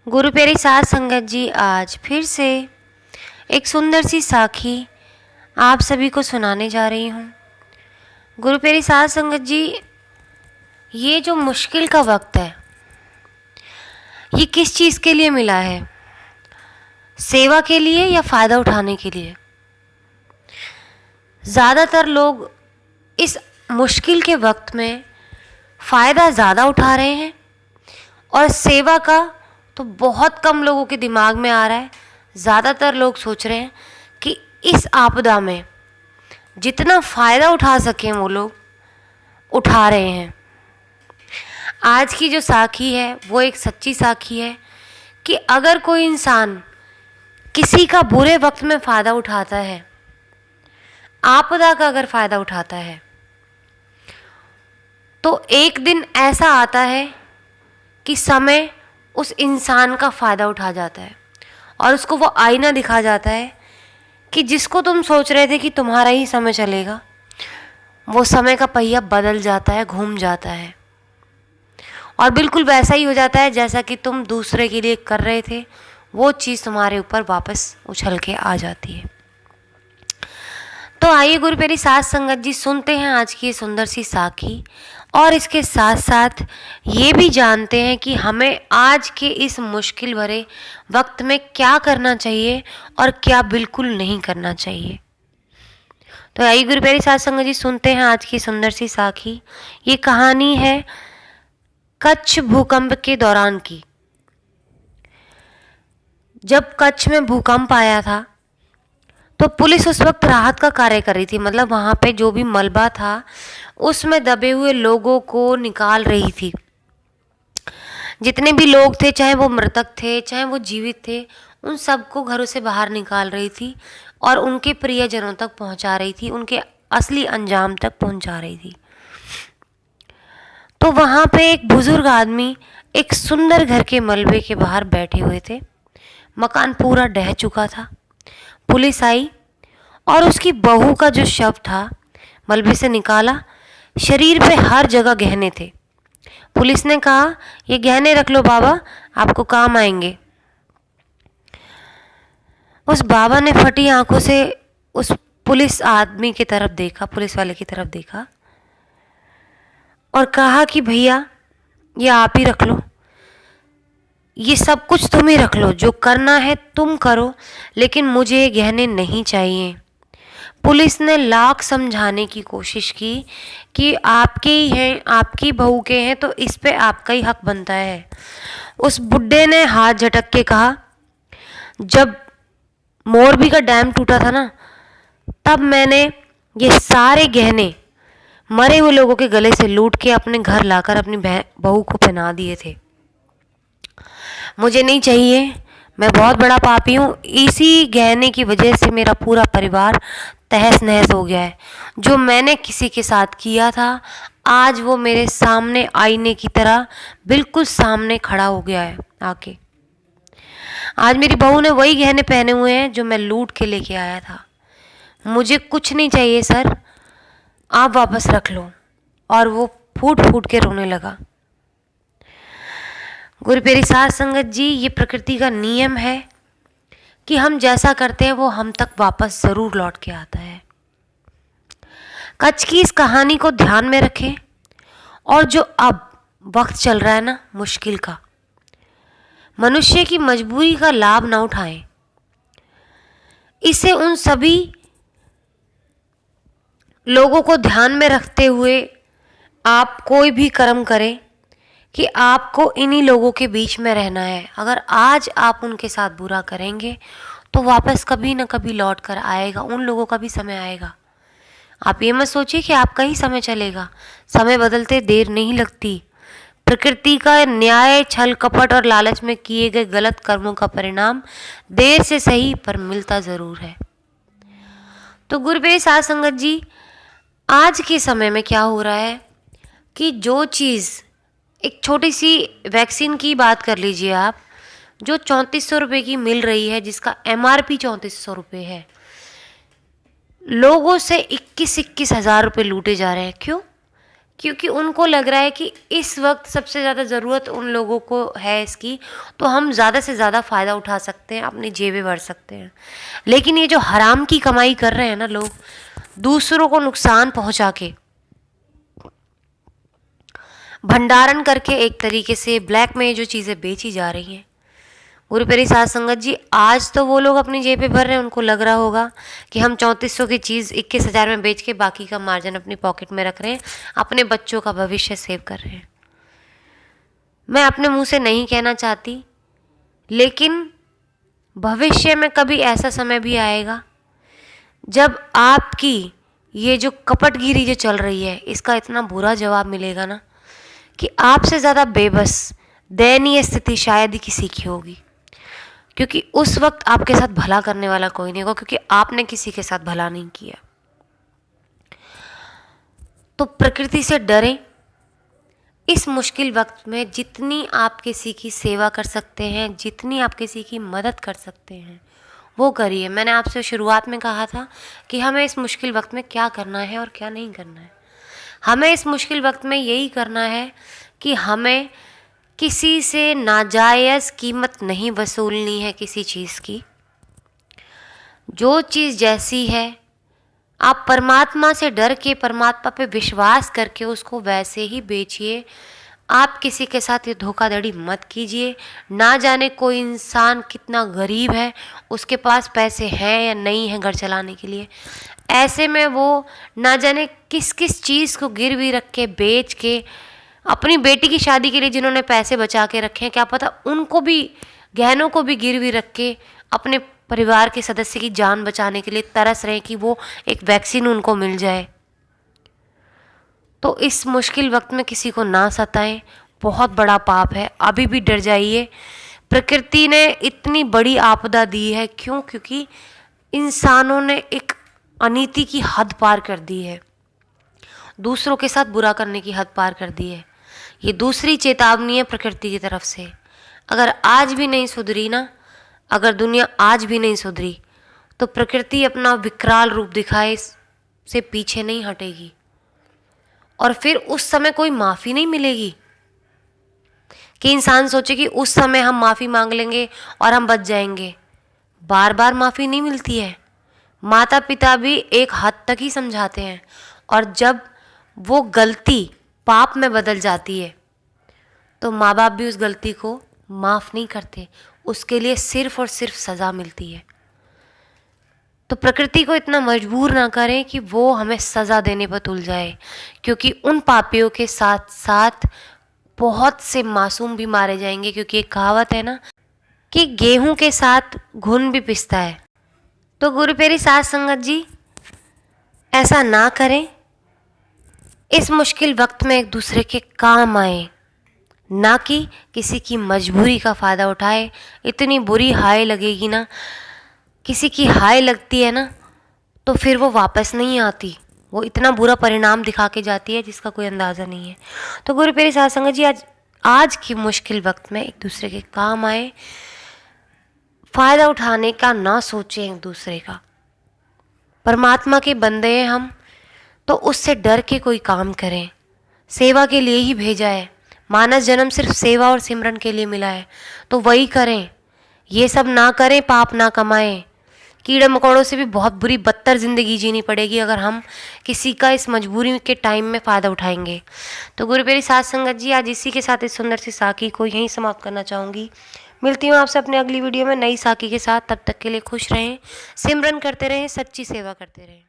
गुरु प्यारी साध संगत जी, आज फिर से एक सुंदर सी साखी आप सभी को सुनाने जा रही हूँ। गुरु प्यारी साध संगत जी, ये जो मुश्किल का वक्त है, ये किस चीज़ के लिए मिला है? सेवा के लिए या फ़ायदा उठाने के लिए? ज़्यादातर लोग इस मुश्किल के वक्त में फ़ायदा ज़्यादा उठा रहे हैं और सेवा का तो बहुत कम लोगों के दिमाग में आ रहा है। ज़्यादातर लोग सोच रहे हैं कि इस आपदा में जितना फ़ायदा उठा सकें वो लोग उठा रहे हैं। आज की जो साखी है वो एक सच्ची साखी है कि अगर कोई इंसान किसी का बुरे वक्त में फ़ायदा उठाता है, आपदा का अगर फ़ायदा उठाता है, तो एक दिन ऐसा आता है कि समय उस इंसान का फ़ायदा उठा जाता है और उसको वो आईना दिखा जाता है कि जिसको तुम सोच रहे थे कि तुम्हारा ही समय चलेगा, वो समय का पहिया बदल जाता है, घूम जाता है और बिल्कुल वैसा ही हो जाता है जैसा कि तुम दूसरे के लिए कर रहे थे। वो चीज़ तुम्हारे ऊपर वापस उछल के आ जाती है। तो आइए गुरु प्यारी साध संगत जी, सुनते हैं आज की ये सुंदर सी साखी और इसके साथ साथ ये भी जानते हैं कि हमें आज के इस मुश्किल भरे वक्त में क्या करना चाहिए और क्या बिल्कुल नहीं करना चाहिए। तो आइए गुरु प्यारी साध संगत जी, सुनते हैं आज की सुंदर सी साखी। ये कहानी है कच्छ भूकंप के दौरान की। जब कच्छ में भूकंप आया था तो पुलिस उस वक्त राहत का कार्य कर रही थी, मतलब वहाँ पे जो भी मलबा था उसमें दबे हुए लोगों को निकाल रही थी। जितने भी लोग थे, चाहे वो मृतक थे चाहे वो जीवित थे, उन सबको घरों से बाहर निकाल रही थी और उनके प्रियजनों तक पहुँचा रही थी, उनके असली अंजाम तक पहुँचा रही थी। तो वहाँ पे एक बुजुर्ग आदमी एक सुंदर घर के मलबे के बाहर बैठे हुए थे। मकान पूरा ढह चुका था। पुलिस आई और उसकी बहू का जो शव था मलबे से निकाला। शरीर पे हर जगह गहने थे। पुलिस ने कहा, ये गहने रख लो बाबा, आपको काम आएंगे। उस बाबा ने फटी आंखों से उस पुलिस आदमी की तरफ देखा, पुलिस वाले की तरफ देखा और कहा कि भैया ये आप ही रख लो, ये सब कुछ तुम ही रख लो, जो करना है तुम करो, लेकिन मुझे ये गहने नहीं चाहिए। पुलिस ने लाख समझाने की कोशिश की कि आपके ही हैं, आपकी बहू के हैं, तो इस पे आपका ही हक बनता है। उस बुड्ढे ने हाथ झटक के कहा, जब मोरबी का डैम टूटा था ना, तब मैंने ये सारे गहने मरे हुए लोगों के गले से लूट के अपने घर लाकर अपनी बहू को पहना दिए थे। मुझे नहीं चाहिए, मैं बहुत बड़ा पापी हूँ। इसी गहने की वजह से मेरा पूरा परिवार तहस नहस हो गया है। जो मैंने किसी के साथ किया था, आज वो मेरे सामने आईने की तरह बिल्कुल सामने खड़ा हो गया है आके। आज मेरी बहू ने वही गहने पहने हुए हैं जो मैं लूट के लेके आया था। मुझे कुछ नहीं चाहिए सर, आप वापस रख लो। और वो फूट फूट के रोने लगा। गुरु प्यारी साध संगत जी, ये प्रकृति का नियम है कि हम जैसा करते हैं वो हम तक वापस ज़रूर लौट के आता है। कच्छ की इस कहानी को ध्यान में रखें और जो अब वक्त चल रहा है ना मुश्किल का, मनुष्य की मजबूरी का लाभ ना उठाएं। इसे उन सभी लोगों को ध्यान में रखते हुए आप कोई भी कर्म करें कि आपको इन्हीं लोगों के बीच में रहना है। अगर आज आप उनके साथ बुरा करेंगे तो वापस कभी ना कभी लौट कर आएगा, उन लोगों का भी समय आएगा। आप ये मत सोचिए कि आपका ही समय चलेगा। समय बदलते देर नहीं लगती। प्रकृति का न्याय छल कपट और लालच में किए गए गलत कर्मों का परिणाम देर से सही पर मिलता ज़रूर है। तो गुरु प्यारी साध संगत जी, आज के समय में क्या हो रहा है कि जो चीज़, एक छोटी सी वैक्सीन की बात कर लीजिए आप, जो 3400 रुपये की मिल रही है, जिसका MRP 3400 रुपये है, लोगों से 21-21 हज़ार रुपये लूटे जा रहे हैं। क्यों? क्योंकि उनको लग रहा है कि इस वक्त सबसे ज़्यादा ज़रूरत उन लोगों को है इसकी, तो हम ज़्यादा से ज़्यादा फ़ायदा उठा सकते हैं, अपनी जेबें भर सकते हैं। लेकिन ये जो हराम की कमाई कर रहे हैं ना लोग, दूसरों को नुकसान पहुंचा के, भंडारण करके, एक तरीके से ब्लैक में जो चीज़ें बेची जा रही हैं, पूरी प्यारी साथ संगत जी, आज तो वो लोग अपनी जेब पे भर रहे हैं, उनको लग रहा होगा कि हम 3400 की चीज़ 21,000 में बेच के बाकी का मार्जिन अपनी पॉकेट में रख रहे हैं, अपने बच्चों का भविष्य सेव कर रहे हैं। मैं अपने मुंह से नहीं कहना चाहती, लेकिन भविष्य में कभी ऐसा समय भी आएगा जब आपकी ये जो कपटगिरी जो चल रही है, इसका इतना बुरा जवाब मिलेगा ना कि आपसे ज़्यादा बेबस दयनीय स्थिति शायद ही किसी की होगी, क्योंकि उस वक्त आपके साथ भला करने वाला कोई नहीं होगा, क्योंकि आपने किसी के साथ भला नहीं किया। तो प्रकृति से डरें। इस मुश्किल वक्त में जितनी आप किसी की सेवा कर सकते हैं, जितनी आप किसी की मदद कर सकते हैं, वो करिए। मैंने आपसे शुरुआत में कहा था कि हमें इस मुश्किल वक्त में क्या करना है और क्या नहीं करना है। हमें इस मुश्किल वक्त में यही करना है कि हमें किसी से नाजायज़ कीमत नहीं वसूलनी है किसी चीज़ की। जो चीज़ जैसी है, आप परमात्मा से डर के, परमात्मा पे विश्वास करके उसको वैसे ही बेचिए। आप किसी के साथ ये धोखाधड़ी मत कीजिए। ना जाने कोई इंसान कितना गरीब है, उसके पास पैसे हैं या नहीं हैं घर चलाने के लिए, ऐसे में वो ना जाने किस किस चीज़ को गिरवी रख के, बेच के, अपनी बेटी की शादी के लिए जिन्होंने पैसे बचा के रखे हैं, क्या पता उनको भी, गहनों को भी गिरवी रख के अपने परिवार के सदस्य की जान बचाने के लिए तरस रहे कि वो एक वैक्सीन उनको मिल जाए। तो इस मुश्किल वक्त में किसी को ना सताएं, बहुत बड़ा पाप है। अभी भी डर जाइए। प्रकृति ने इतनी बड़ी आपदा दी है, क्यों? क्योंकि इंसानों ने एक अनीति की हद पार कर दी है, दूसरों के साथ बुरा करने की हद पार कर दी है। ये दूसरी चेतावनी है प्रकृति की तरफ से। अगर आज भी नहीं सुधरी ना, अगर दुनिया आज भी नहीं सुधरी, तो प्रकृति अपना विकराल रूप दिखाए से पीछे नहीं हटेगी, और फिर उस समय कोई माफ़ी नहीं मिलेगी कि इंसान सोचे कि उस समय हम माफ़ी मांग लेंगे और हम बच जाएंगे। बार बार माफ़ी नहीं मिलती है। माता पिता भी एक हद तक ही समझाते हैं, और जब वो गलती पाप में बदल जाती है तो माँ बाप भी उस गलती को माफ़ नहीं करते, उसके लिए सिर्फ और सिर्फ सज़ा मिलती है। तो प्रकृति को इतना मजबूर ना करें कि वो हमें सज़ा देने पर तुल जाए, क्योंकि उन पापियों के साथ साथ बहुत से मासूम भी मारे जाएंगे। क्योंकि एक कहावत है ना कि गेहूं के साथ घुन भी पिसता है। तो गुरु प्यारी साथ संगत जी, ऐसा ना करें। इस मुश्किल वक्त में एक दूसरे के काम आए, ना कि किसी की मजबूरी का फ़ायदा उठाए। इतनी बुरी हाय लगेगी ना, किसी की हाय लगती है ना, तो फिर वो वापस नहीं आती। वो इतना बुरा परिणाम दिखा के जाती है जिसका कोई अंदाज़ा नहीं है। तो गुरु प्यारी साथ संगत जी, आज की मुश्किल वक्त में एक दूसरे के काम आए, फ़ायदा उठाने का ना सोचें एक दूसरे का। परमात्मा के बंदे हैं हम, तो उससे डर के कोई काम करें। सेवा के लिए ही भेजा है, मानस जन्म सिर्फ सेवा और सिमरन के लिए मिला है, तो वही करें। ये सब ना करें, पाप ना कमाएं। कीड़े मकोड़ों से भी बहुत बुरी बदतर ज़िंदगी जीनी पड़ेगी अगर हम किसी का इस मजबूरी के टाइम में फ़ायदा उठाएंगे। तो गुरु प्यारी साथ संगत जी, आज इसी के साथ इस सुंदर सी साखी को यहीं समाप्त करना चाहूँगी। मिलती हूँ आपसे अपने अगली वीडियो में नई साखी के साथ। तब तक के लिए खुश रहें, सिमरन करते रहें, सच्ची सेवा करते रहें।